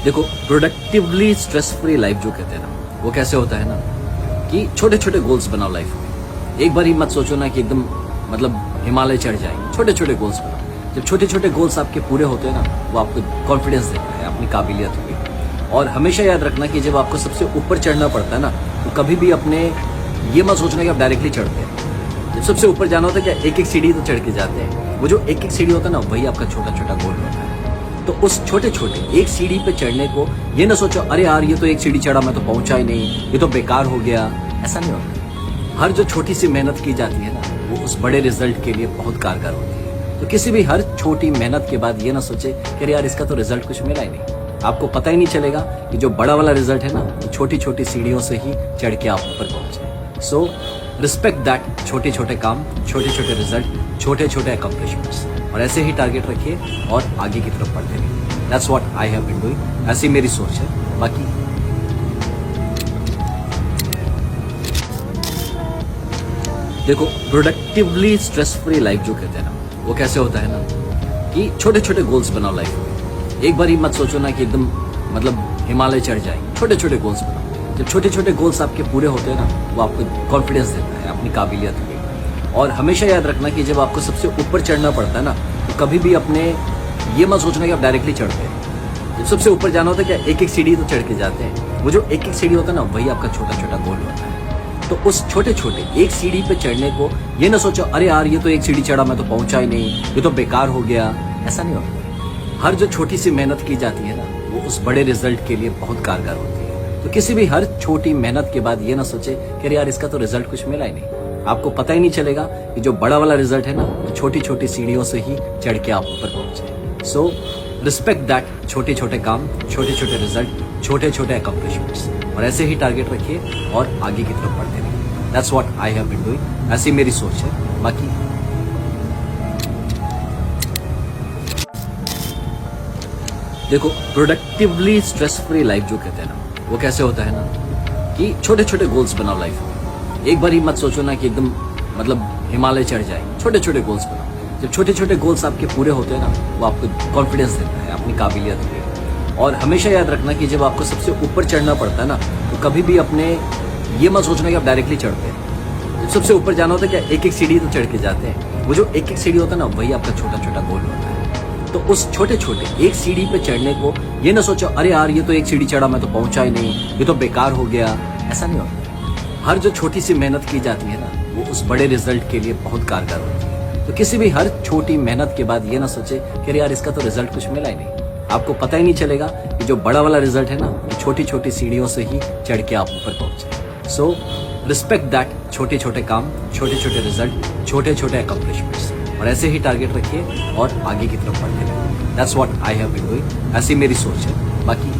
देखो, productively stress free life जो कहते हैं ना, वो कैसे होता है ना कि छोटे छोटे गोल्स बनाओ लाइफ में। एक बार ही मत सोचो ना कि एकदम मतलब हिमालय चढ़ जाएंगे। छोटे छोटे गोल्स बनाओ। जब छोटे छोटे गोल्स आपके पूरे होते हैं ना, वो आपको कॉन्फिडेंस देता है, अपनी काबिलियत होगी। और हमेशा याद रखना कि जब आपको सबसे ऊपर चढ़ना पड़ता है ना, तो कभी भी अपने ये मत सोचना कि आप डायरेक्टली चढ़ते हैं। जब सबसे ऊपर जाना होता है क्या, एक एक सीढ़ी तो चढ़ के जाते हैं। वो जो एक एक सीढ़ी होता है ना, वही आपका छोटा छोटा गोल होता है। तो उस छोटे छोटे एक सीढ़ी पे चढ़ने को ये ना सोचो अरे यार ये तो एक सीढ़ी चढ़ा, मैं तो पहुंचा ही नहीं, ये तो बेकार हो गया। ऐसा नहीं होता। हर जो छोटी सी मेहनत की जाती है ना, वो उस बड़े रिजल्ट के लिए बहुत कारगर होती है। तो किसी भी हर छोटी मेहनत के बाद ये ना सोचे कि अरे यार इसका तो रिजल्ट कुछ मिला ही नहीं। आपको पता ही नहीं चलेगा कि जो बड़ा वाला रिजल्ट है ना, वो छोटी छोटी सीढ़ियों से ही चढ़ के आप ऊपर पहुंचे। सो रिस्पेक्ट दैट छोटे छोटे काम, छोटे छोटे रिजल्ट, छोटे छोटे अकम्प्लिशमेंट्स, और ऐसे ही टारगेट रखिए और आगे की तरफ बढ़ते रहिए। That's what I have been doing. ऐसी मेरी सोच है। बाकी देखो, प्रोडक्टिवली स्ट्रेस फ्री लाइफ जो कहते हैं ना, वो कैसे होता है ना कि छोटे छोटे गोल्स बनाओ लाइफ में। एक बार ही मत सोचो ना कि एकदम मतलब हिमालय चढ़ जाएंगे। छोटे छोटे गोल्स बनाओ। जब छोटे छोटे गोल्स आपके पूरे होते हैं ना, वो आपको कॉन्फिडेंस देता है, अपनी काबिलियत होगी। और हमेशा याद रखना कि जब आपको सबसे ऊपर चढ़ना पड़ता है ना, तो कभी भी अपने ये मत सोचना कि आप डायरेक्टली चढ़ते हैं। जब सबसे ऊपर जाना होता है क्या, एक एक सीढ़ी तो चढ़ के जाते हैं। वो जो एक एक सीढ़ी होता है ना, वही आपका छोटा छोटा गोल होता है। तो उस छोटे छोटे एक सीढ़ी पे चढ़ने को ये ना सोचो अरे यार ये तो एक सीढ़ी चढ़ा, मैं तो पहुंचा ही नहीं, ये तो बेकार हो गया। ऐसा नहीं होता। हर जो छोटी सी मेहनत की जाती है ना, वो उस बड़े रिजल्ट के लिए बहुत कारगर होती है। तो किसी भी हर छोटी मेहनत के बाद ये ना सोचे कि अरे यार इसका तो रिजल्ट कुछ मिला ही नहीं। आपको पता ही नहीं चलेगा कि जो बड़ा वाला रिजल्ट है ना, वो छोटी छोटी सीढ़ियों से ही चढ़ के आप ऊपर पहुंचे। सो रिस्पेक्ट दैट छोटे छोटे काम, छोटे छोटे रिजल्ट, छोटे छोटे अकम्प्लिशमेंट्स, और ऐसे ही टारगेट रखिए और आगे की तरफ बढ़ते रहिए। That's what I have been doing. ऐसी मेरी सोच है। बाकी देखो, प्रोडक्टिवली स्ट्रेस फ्री लाइफ जो कहते हैं ना, वो कैसे होता है ना कि छोटे छोटे गोल्स बनाओ लाइफ में। एक बार ही मत सोचो ना कि एकदम मतलब हिमालय चढ़ जाएंगे। छोटे छोटे गोल्स बनाओ। जब छोटे छोटे गोल्स आपके पूरे होते हैं ना, वो आपको कॉन्फिडेंस देता है, अपनी काबिलियत होगी। और हमेशा याद रखना कि जब आपको सबसे ऊपर चढ़ना पड़ता है ना, तो कभी भी अपने ये मत सोचना कि आप डायरेक्टली चढ़ते हैं। जब सबसे ऊपर जाना होता है क्या, एक एक सीढ़ी तो चढ़ के जाते हैं। वो जो एक एक सीढ़ी होता है ना, वही आपका छोटा छोटा गोल होता है। तो उस छोटे छोटे एक सीढ़ी पे चढ़ने को ये ना सोचो अरे यार ये तो एक सीढ़ी चढ़ा, मैं तो पहुंचा ही नहीं, ये तो बेकार हो गया। ऐसा नहीं होता। हर जो छोटी सी मेहनत की जाती है ना, वो उस बड़े रिजल्ट के लिए बहुत कारगर होती है। तो किसी भी हर छोटी मेहनत के बाद ये ना सोचे कि अरे यार इसका तो रिजल्ट कुछ मिला ही नहीं। आपको पता ही नहीं चलेगा कि जो बड़ा वाला रिजल्ट है ना, वो छोटी छोटी सीढ़ियों से ही चढ़ के आप ऊपर पहुंचे। सो रिस्पेक्ट दैट छोटे छोटे काम, छोटे छोटे रिजल्ट, छोटे छोटे अकम्प्लिशमेंट्स, और ऐसे ही टारगेट रखिए और आगे की तरफ बढ़ते रहिए। That's what I have been doing. ऐसी मेरी सोच है। बाकी